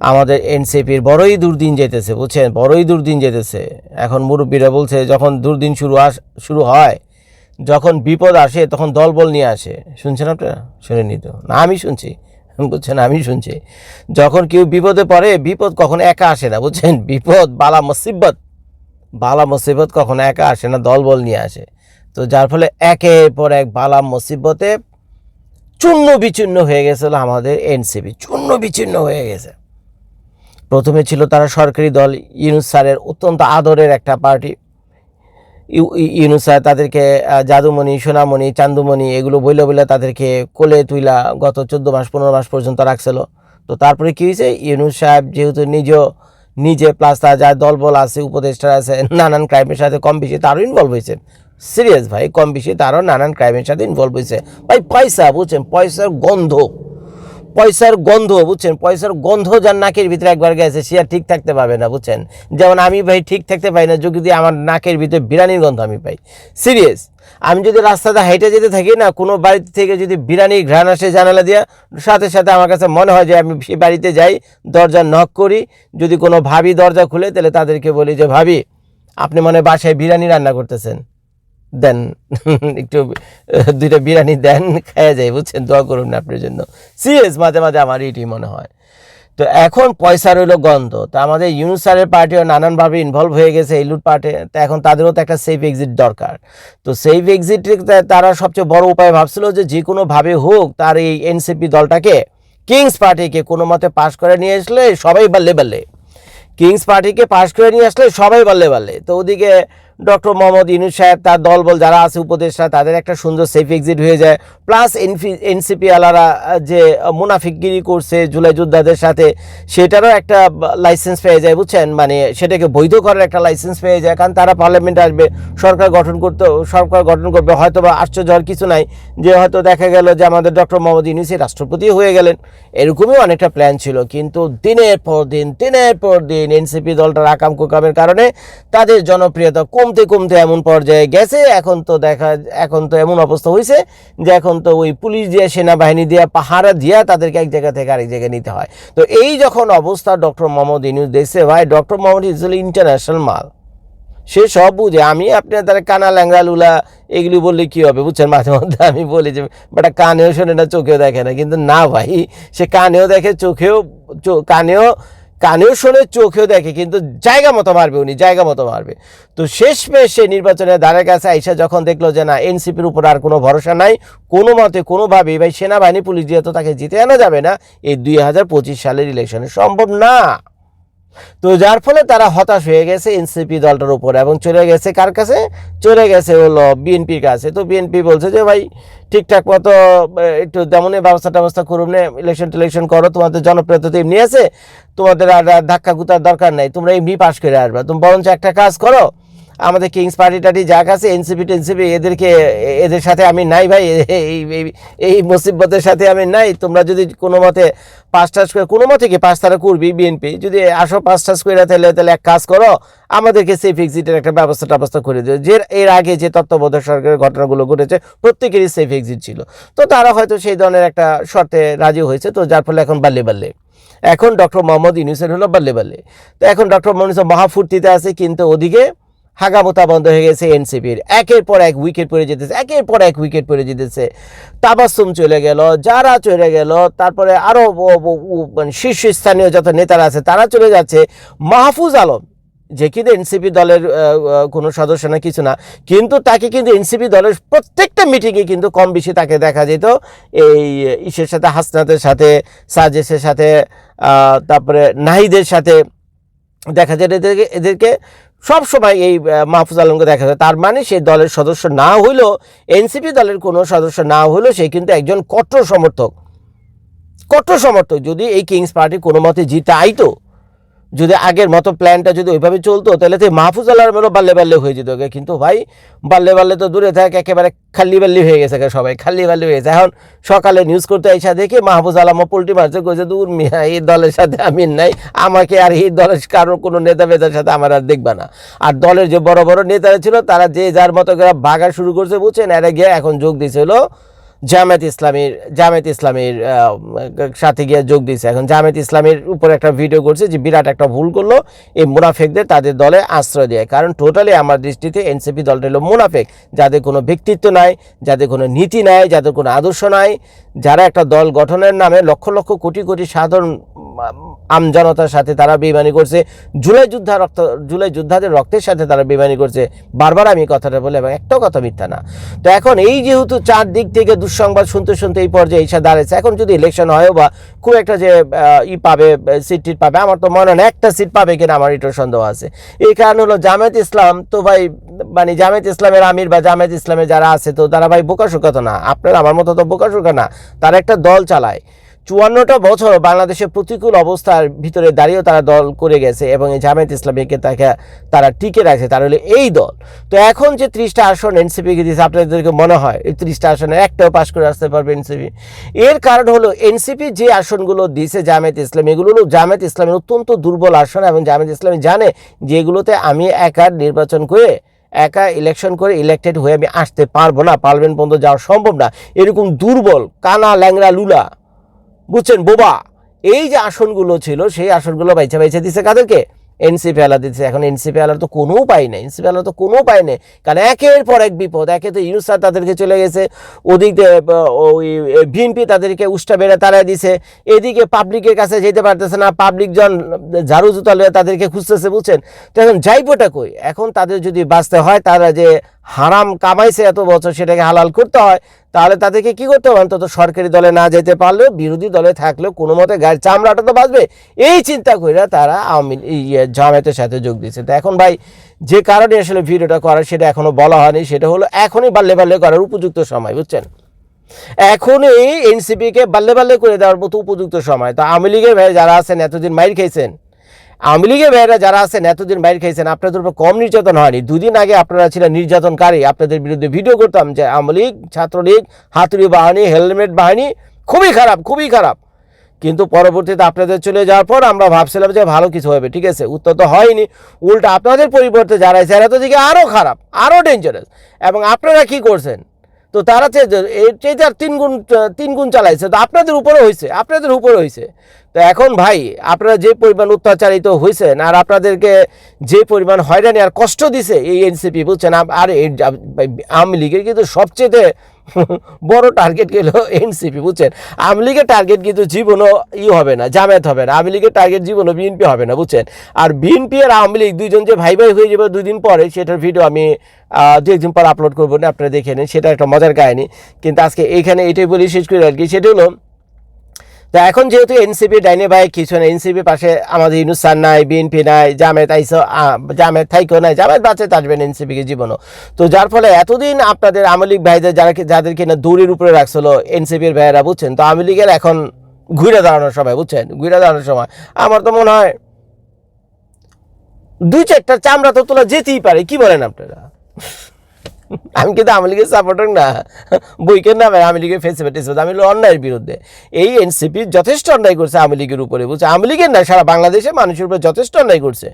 আমাদের এনসিপির বড়ই দুর্দিন যেতেছে, বুঝছেন, বড়ই দুর্দিন যেতেছে। এখন মুরব্বীরা বলছে যখন দুর্দিন শুরু হয়, যখন বিপদ আসে তখন দলবল নিয়ে আসে। শুনছেন আপনারা? শুনেনি তো? না আমি শুনছি, বুঝছেন, আমি শুনছি। যখন কেউ বিপদে পড়ে, বিপদ কখনো একা আসে না, বুঝছেন। বিপদ বালা মুসিবত কখনো একা আসে না, দলবল নিয়ে আসে। তো যার ফলে একের পর এক বালা মুসিবতে চূর্ণ বিচূর্ণ হয়ে গেছিল আমাদের এনসিপি, চূর্ণ বিচূর্ণ হয়ে গেছে। প্রথমে ছিল তারা সরকারি দল, ইউনূস স্যারের অত্যন্ত আদরের একটা পার্টি। ইউনূস স্যার তাদেরকে জাদুমণি, সোনামণি, চান্দুমণি এগুলো বইলে তাদেরকে কোলে তুইলা গত 14 মাস 15 মাস পর্যন্ত রাখছিল। তো তারপরে কী হয়েছে, ইউনূস সাহেব যেহেতু নিজে প্লাস তার যা দলবল আছে, উপদেষ্টা আছে, নানান ক্রাইমের সাথে কম বেশি তারও ইনভলভ হয়েছে। সিরিয়াস ভাই, কম বেশি তারও নানান ক্রাইমের সাথে ইনভলভ হয়েছে। ভাই পয়সা, বুঝছেন, পয়সার গন্ধ, বুঝছেন, পয়সার গন্ধ যার নাকের ভিতরে একবার গেছে সে আর ঠিক থাকতে পারবে না, বুঝছেন। যেমন আমি ভাই ঠিক থাকতে পাই না যদি আমার নাকের ভিতরে বিরিয়ানির গন্ধ আমি পাই। সিরিয়াস, আমি যদি রাস্তাতে হেঁটে যেতে থাকি না, কোনো বাড়িতে থেকে যদি বিরিয়ানির ঘ্রাণ আসে জানালা দিয়া, সাথে সাথে আমার কাছে মনে হয় যে আমি সেই বাড়িতে যাই, দরজা নক করি। যদি কোনো ভাবি দরজা খুলে, তাহলে তাদেরকে বলি যে ভাবি আপনি মনে হয় বাসায় বিরিয়ানি রান্না করতেছেন, দেন একটু 2টা বিরিয়ানি দেন, খাওয়া যায়, বুঝছেন, দোয়া করুন আপনার জন্য। সিরিয়াস, মাঝে মাঝে আমার এটি মনে হয়। তো এখন পয়সা রইল গন্ধ। তো আমাদের ইউনূস স্যারের পার্টিও নানানভাবে ইনভলভ হয়ে গেছে এই লুট পার্টে। তো এখন তাদেরও তো একটা সেফ এক্সিট দরকার। তো সেফ এক্সিট তারা সবচেয়ে বড় উপায় ভাবছিল যে কোনোভাবে হোক তার এই এনসিপি দলটাকে, কিংস পার্টিকে কোনো মতে পাশ করে নিয়ে আসলে সবাই বাল্লে, কিংস পার্টিকে পাশ করে নিয়ে আসলে সবাই বাল্লে। তো ওদিকে ডক্টর মোহাম্মদ ইউনূস সাহেব, তার দলবল যারা আছে উপদেষ্টা, তাদের একটা সুন্দর সেফ এক্সিট হয়ে যায়। প্লাস এনসিপি আলারা যে মুনাফিকগিরি করছে জুলাই যোদ্ধাদের সাথে, সেটারও একটা লাইসেন্স পেয়ে যায়, বুঝছেন, মানে সেটাকে বৈধ করার একটা লাইসেন্স পেয়ে যায়। কারণ তারা পার্লামেন্টে আসবে, সরকার গঠন করবে। হয়তো বা আশ্চর্য হওয়ার কিছু নাই যে হয়তো দেখা গেল যে আমাদের ডক্টর মোহাম্মদ ইউনূসই রাষ্ট্রপতি হয়ে গেলেন, এরকমই অনেকটা প্ল্যান ছিল। কিন্তু দিনের পর দিন এনসিপি দলটার আকাম কুকামের কারণে তাদের জনপ্রিয়তা কমতে এমন পর্যায়ে গেছে। এখন তো এমন অবস্থা হয়েছে যে এখন তো ওই পুলিশ দিয়ে, সেনাবাহিনী দিয়ে, পাহারা দিয়ে তাদেরকে এক জায়গা থেকে আরেক জায়গায় নিতে হয়। তো এই যখন অবস্থা ডক্টর মোহাম্মদ ইউনূস দেখছে, ভাই ডক্টর মোহাম্মদ ইউনূস ইন্টারন্যাশনাল মাল, সে সব বুঝে। আমি আপনার তারা কানা ল্যাংড়া লুলা এগুলি বললে কী হবে, বুঝছেন, মাঝে মধ্যে আমি বলি যে বাটা কানেও শোনে না, চোখেও দেখে না। কিন্তু না ভাই, সে কানেও দেখে, কানেও শোনে, চোখেও দেখে, কিন্তু জায়গা মতো মারবে, উনি জায়গা মতো মারবে। তো শেষমেশ সে নির্বাচনের দ্বারের কাছে আইসা যখন দেখলো যে না, এনসিপির উপর আর কোনো ভরসা নাই, কোনো মতে কোনোভাবেই ভাই সেনাবাহিনী পুলিশ দিয়ে তো তাকে জিতে আনা যাবে না, এই 2025 সালের ইলেকশনে সম্ভব না। তো যার ফলে তারা হতাশ হয়ে গেছে এনসিপি দলটার উপর, এবং চলে গেছে কার কাছে, চলে গেছে হলো বিএনপির কাছে। তো বিএনপি বলছে যে ভাই ঠিকঠাক মতো একটু তেমনই ব্যবস্থা করুন না, ইলেকশন করো, তোমাদের জনপ্রিয়তা তো এমনি আছে, তোমাদের আর ধাক্কা গুতার দরকার নাই, তোমরা এমনি পাশ করে আসবে। তুমি বরঞ্চ একটা কাজ করো, আমাদের কিংস পার্টি যা কাছে এনসিপি এদের সাথে আমি নাই ভাই, এই মুসিবতের সাথে আমি নাই। তোমরা যদি কোনো মতে পাঁচ করে, কোনো মতে কি পাঁচ তারা করবি বিএনপি, যদি আসো 5 করে তাহলে এক কাজ করো, আমাদেরকে সেফ এক্সিটের একটা ব্যবস্থা করে দিও। যে এর আগে যে তত্ত্বাবধায়ক সরকারের ঘটনাগুলো ঘটেছে প্রত্যেকেরই সেফ এক্সিট ছিল। তো তারা হয়তো সেই ধরনের একটা শর্তে রাজি হয়েছে। তো যার ফলে এখন বাল্লে এখন ডক্টর মোহাম্মদ ইউনূসের হলো বাল্লে। তো এখন ডক্টর মোহাম্মদ ইউনূস মহাফুর্তিতে আছে, কিন্তু ওদিকে হাগামোতা বন্ধ হয়ে গেছে এনসিপির। একের পর এক উইকেট পড়ে যেতেছে। তাবাসসুম চলে গেল, যারা চলে গেল, তারপরে আরও মানে শীর্ষস্থানীয় যত নেতারা আছে তারা চলে যাচ্ছে। মাহফুজ আলম, যে কিন্তু এনসিপি দলের কোনো সদস্য না, কিছু না, কিন্তু তাকে কিন্তু এনসিপি দলের প্রত্যেকটা মিটিংয়ে কিন্তু কম বেশি তাকে দেখা যেত এই ইসের সাথে, হাসনাতের সাথে, সাজেসের সাথে, তারপরে নাহিদের সাথে দেখা যায়। এদেরকে সব সময় এই মাহফুজ আলমকে দেখা যায়। তার মানে সে দলের সদস্য না হইলেও, এনসিপি দলের কোনো সদস্য না হইলেও সে কিন্তু একজন কট্টর সমর্থক। যদি এই কিংস পার্টি কোনো মতে জিতে আইতো, যদি আগের মতো প্ল্যানটা যদি ওইভাবে চলতো, তাহলে তো মাহফুজ আলমেরও বাল্লে হয়ে যেত। কিন্তু ভাই বাল্লে তো দূরে থাক, একেবারে খাল্লি হয়ে গেছে, সবাই খাল্লি হয়ে গেছে। এখন সকালে নিউজ করতে এসে দেখে মাহফুজ আলমও পোল্ট্রি মারছে, কইছে দূর মিয়া, এই দলের সাথে আমি নাই, আমাকে আর এই দলের কারোর কোনো নেতা বেতার সাথে আমার আর দেখবা না। আর দলের যে বড় বড় নেতারা ছিল তারা যে যার মতো করে ভাগা শুরু করছে, বুঝছেন, এরা গিয়ে এখন যোগ দিয়েছিল জামায়াত ইসলামীর সাথে গিয়ে যোগ দিয়েছে। এখন জামায়াত ইসলামীর উপর একটা ভিডিও করছে যে বিরাট একটা ভুল করলো এই মুনাফেকদের তাদের দলে আশ্রয় দেয়, কারণ টোটালি আমার দৃষ্টিতে এনসিপি দলটা হলো মুনাফেক, যাদের কোনো ব্যক্তিত্ব নাই, যাদের কোনো নীতি নাই, যাদের কোনো আদর্শ নাই, যারা একটা দল গঠনের নামে লক্ষ লক্ষ কোটি কোটি সাধারণ আমজনতার সাথে তারা বেইমানি করছে, জুলাই যোদ্ধাদের রক্তের সাথে তারা বেইমানি করছে। বারবার আমি কথাটা বলি এবং একটাও কথা মিথ্যা না। তো এখন এই যেহেতু চারদিক থেকে দুঃসংবাদ শুনতে শুনতে এই পর্যায়ে এসে দাঁড়িয়েছে, এখন যদি ইলেকশন হয় বা খুব একটা যে পাবে সিট পাবে, আমার তো মনে হয় একটা সিট পাবে কিনা আমার একটু সন্দেহ আছে। এই কারণ হলো জামায়াত ইসলাম তো ভাই মানে জামায়াত ইসলামের আমির বা জামায়াত ইসলামের যারা আছে তো তারা ভাই বোকাশোকা তো না, আপনার আমার মতো তো বোকাশোকা না, তারা একটা দল চালায়। 54টা বছর বাংলাদেশের প্রতিকূল অবস্থার ভিতরে দাঁড়িয়েও তারা দল করে গেছে এবং এই জামায়াত ইসলামীকে তারা টিকে রাখছে, তারা হলো এই দল। তো এখন যে 30টা আসন এনসিপিকে দিয়েছে, আপনাদেরকে মনে হয় এই 30টা আসনের একটাও পাশ করে আসতে পারবে এনসিপি? এর কারণ হলো এনসিপি যে আসনগুলো দিয়েছে জামায়াত ইসলামী, এগুলো হলো জামায়াত ইসলামের অত্যন্ত দুর্বল আসন এবং জামায়াত ইসলামী জানে যে এগুলোতে আমি একা নির্বাচন করে একা ইলেকশন করে ইলেক্টেড হয়ে আমি আসতে পারবো না, পার্লামেন্ট পর্যন্ত যাওয়া সম্ভব না, এরকম দুর্বল কানা ল্যাংরা লুলা বুঝছেন বোবা এই যে আসনগুলো ছিল সেই আসনগুলো বাইছে দিচ্ছে কাদেরকে? এনসিপি আলা দিচ্ছে। এখন এনসিপি আলার তো কোনো উপায় নেই, এনসিপি আলার তো কোনো উপায় নেই, কারণ একের পর এক বিপদ। একে তো ইউনুস স্যার তাদেরকে চলে গেছে, ওদিক ওই বিএনপি তাদেরকে উষ্টা বেড়ে তাড়াই দিছে, এদিকে পাবলিকের কাছে যেতে পারতেছে না, পাবলিক জন ঝাড়ু জুতা লয়ে তাদেরকে খুঁজতেছে বুঝছেন। তো এখন যাইবোটা কই? এখন তাদের যদি বাঁচতে হয়, তারা যে হারাম কামাইছে এত বছর সেটাকে হালাল করতে হয়, তাহলে তাদেরকে কি করতে হবে? অন্তত সরকারি দলে না যেতে পারলেও বিরোধী দলে থাকলেও কোনো মতে গায়ের চামড়াটা তো বাঁচবে, এই চিন্তা করে তারা জামায়াতের সাথে যোগ দিয়েছে। তো এখন ভাই যে কারণে আসলে ভিডিওটা করার সেটা এখনো বলা হয়নি, সেটা হলো এখনই বাল্যে করার উপযুক্ত সময় বুঝছেন, এখনই এনসিপিকে বাল্যে করে দেওয়ার মতো উপযুক্ত সময়। তো আওয়ামী লীগের ভাই যারা আছেন এতদিন মাইর খেয়েছেন, আওয়ামী লীগের ভাইয়েরা যারা আছেন এতদিন বাইর খাইছেন, আপনাদের উপর কম নির্যাতন হয়নি। দুদিন আগে আপনারা ছিলেন নির্যাতনকারী, আপনাদের বিরুদ্ধে ভিডিও করতাম যে আওয়ামী লীগ, ছাত্রলীগ, হাতুড়ি বাহিনী, হেলমেট বাহিনী খুবই খারাপ। কিন্তু পরবর্তীতে আপনাদের চলে যাওয়ার পর আমরা ভাবছিলাম যে ভালো কিছু হবে, ঠিক আছে, উত্তর তো হয়নি। উল্টা আপনাদের পরিবর্তে যারা আছে এরা তো দিকে আরও খারাপ, আরও ডেঞ্জারাস। এবং আপনারা কি করছেন? তো তারা আর তিন গুণ চালাইছে, তো আপনাদের উপরে হয়েছে। তো এখন ভাই আপনারা যে পরিমাণ অত্যাচারিত হয়েছেন আর আপনাদেরকে যে পরিমাণ হয়রানি আর কষ্ট দিছে এই এনসিপি বুঝছেন, আর আওয়ামী লীগের কিন্তু সবচেয়ে বড় টার্গেট গেল এনসিপি বুঝছেন। আওয়ামী লীগের টার্গেট কিন্তু জীবনও হবে না, জামায়াত হবে না, আওয়ামী লীগের টার্গেট জীবনও বিএনপি হবে না বুঝছেন। আর বিএনপি আর আওয়ামী লীগ দুইজন যে ভাই হয়ে যাবে 2 দিন পরে, সেটার ভিডিও আমি 2-1 দিন পর আপলোড করবো না, আপনারা দেখে নিন, সেটা একটা মজার কাহিনী। কিন্তু আজকে এইখানে এটাই বলি শেষ করে আর কি, সেটা হলো তো এখন যেহেতু এনসিপি ডাইনে ভাই কিছু না, এনসিপি পাশে আমাদের ইউনুস স্যার নাই, বিএনপি নাই, জামায়াত থাইকেও নাই, জামায়াত বাঁচাতে আসবেন এনসিপিকে জীবনও। তো যার ফলে এতদিন আপনাদের আওয়ামী লীগ ভাইদের যাদেরকে না দৌড়ের উপরে রাখছিল এনসিপির ভাইয়েরা বুঝছেন, তো আওয়ামী লীগের এখন ঘুরে দাঁড়ানোর সময় বুঝছেন, আমার তো মনে হয় 2-4টা চামড়া তো তোলা যেতেই পারে, কি বলেন আপনারা? আমি কিন্তু আওয়ামী লীগের সাপোর্টার না, বইকের নামে আওয়ামী লীগের ফেসিলিটি, আমি অন্যায়ের বিরুদ্ধে। এই এনসিপি যথেষ্ট অন্যায় করছে আওয়ামী লীগের উপরে বুঝছে, আওয়ামী লীগের না সারা বাংলাদেশের মানুষের উপরে যথেষ্ট অন্যায় করছে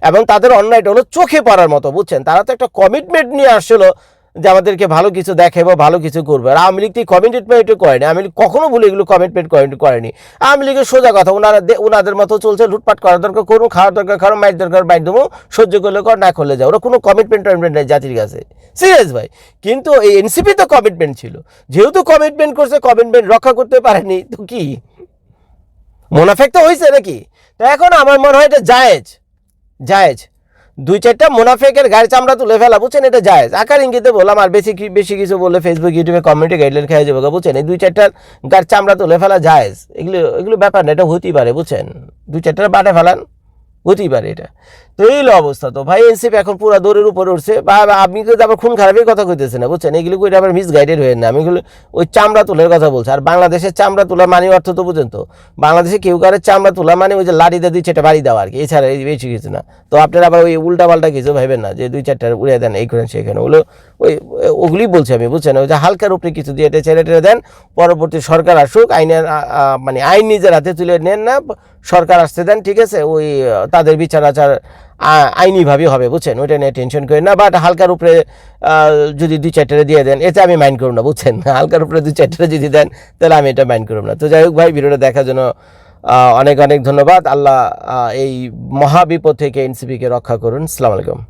এবং তাদের অন্যায়টা হলো চোখে পড়ার মতো বুঝছেন। তারা তো একটা কমিটমেন্ট নিয়ে আসছিল যে আমাদেরকে ভালো কিছু দেখাবো, ভালো কিছু করবে। আর আওয়ামী লীগ কমিটমেন্ট করেনি, আওয়ামী লীগ কখনো বলে এগুলো কমিটমেন্ট করেনি। আওয়ামী লীগের সোজা কথা, ওনাদের মতো চলছে, লুটপাট করার দরকার করুন, খাওয়ার দরকার খাওয়ার, মাইর দরকার মাইর দেবো, সহ্য করলে কর, না করলে যাও, ওরা কোনো কমিটমেন্ট নেই জাতির কাছে, সিরিয়াস ভাই। কিন্তু এই এনসিপি তো কমিটমেন্ট ছিল, যেহেতু কমিটমেন্ট করছে, কমিটমেন্ট রক্ষা করতে পারেনি, তো কি মুনাফেক তো হয়েছে নাকি? তো এখন আমার মনে হয় এটা জায়েজ 2-4টা মুনাফেকের গায়ের চামড়া তুলে ফেলা বুঝছেন, এটা জায়েজ। আকার ইঙ্গিতে বললাম, আর বেশি কিছু বললে ফেসবুক ইউটিউবে কমেন্টে গাইডলাইন খেয়ে যাবে বুঝছেন। এই 2-4টার গায়ের চামড়া তুলে ফেলা জায়েজ, এগুলো ব্যাপার না, এটা হতেই পারে বুঝছেন, 2-4টার বাটে ফেলান হতেই পারে এটা। তো এই অবস্থা। তো ভাই এনসিপি এখন পুরো দৌড়ের উপরে উঠছে, বা আপনি কিন্তু আবার খুন খারাপের কথা কইতেছে না বুঝছেন, এগুলো করে আবার মিসগাইডেড হয়ে না, আমিগুলো ওই চামড়া তুলের কথা বলছি। আর বাংলাদেশের চামড়া তোলা মানে অর্থ তো বুঝেন তো, বাংলাদেশে কেউ কারের চামড়া তোলা মানে ওই যে লাঠিতে 2-4টা বাড়ি দেওয়া আর কি, এছাড়া বেশি কিছু না। তো আপনারা আবার ওই উল্টাপাল্টা কিছু ভাবেন না যে 2-4টা উড়িয়ে দেন এই করেন সেখানে, ওগুলি বলছি আমি বুঝছেন। ওই যে হালকার উপরে কিছু দিয়ে ছেড়ে দেন, পরবর্তী সরকার আসুক, আইন নিজের হাতে তুলে নেন না, সরকার আসতে দেন, ঠিক আছে, ওই তাদের বিচার আচার আইনিভাবে হবে, বুঝছেন, ওইটা নিয়ে টেনশন করেন না। বাট হালকার উপরে যদি 2-4টা দিয়ে দেন, এতে আমি মাইন্ড করব না, বুঝছেন। হালকার উপরে 2-4টা যদি দেন তাহলে আমি এটা মাইন্ড করব না। তো যাই হোক ভাই, ভিডিওটা দেখার জন্য অনেক অনেক ধন্যবাদ। আল্লাহ এই মহাবিপদ থেকে এনসিপিকে রক্ষা করুন। আসসালামু আলাইকুম।